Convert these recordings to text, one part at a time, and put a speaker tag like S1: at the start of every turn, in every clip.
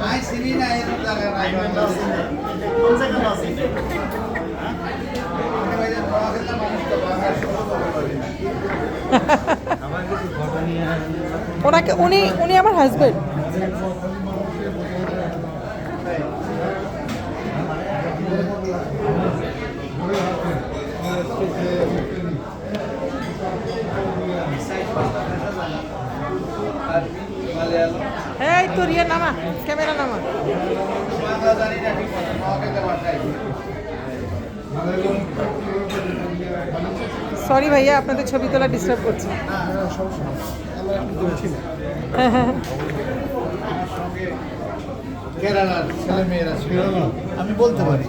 S1: I চিনি না এরকম জায়গা নাই
S2: কোন জায়গায় আছে
S1: আমি ভাই বাংলা মানুষ তো বাংলা শব্দ বলতে পারি না আমার কিছু ঘটনা নিয়ে
S3: ওনাকে উনি আমার হাজবেন্ড। এই তো রিয়া নামা, ক্যামেরা নামা। সরি ভাইয়া, আপনাদের ছবি তোলা ডিস্টার্ব করছে।
S1: কেরালার ছেলে মেয়েরা ছিল, আমি বলতে পারি।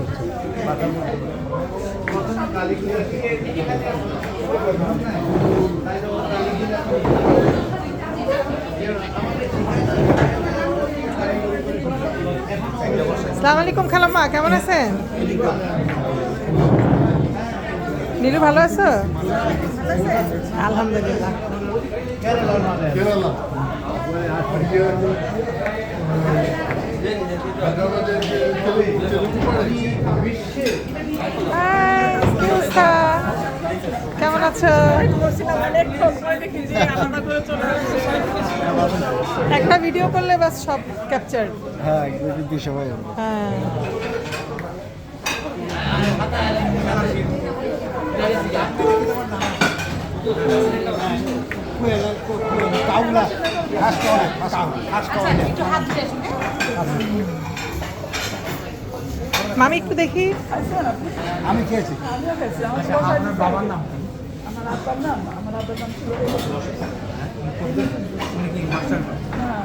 S3: আসসালামু আলাইকুম খালাম্মা, কেমন আছেন? নীলু ভালো আছো? আলহামদুলিল্লাহ।
S1: কেরালা
S3: কেমন আছো? একটা ভিডিও করলে বাস সব ক্যাপচার।
S2: হ্যাঁ সবাই
S3: হ্যাঁ মামি একটু দেখি।
S2: আমি খেয়েছি।
S4: আপনার বাবার নাম কি? আমার আব্বার নাম ছিল উনি কি মাস্টার?
S1: হ্যাঁ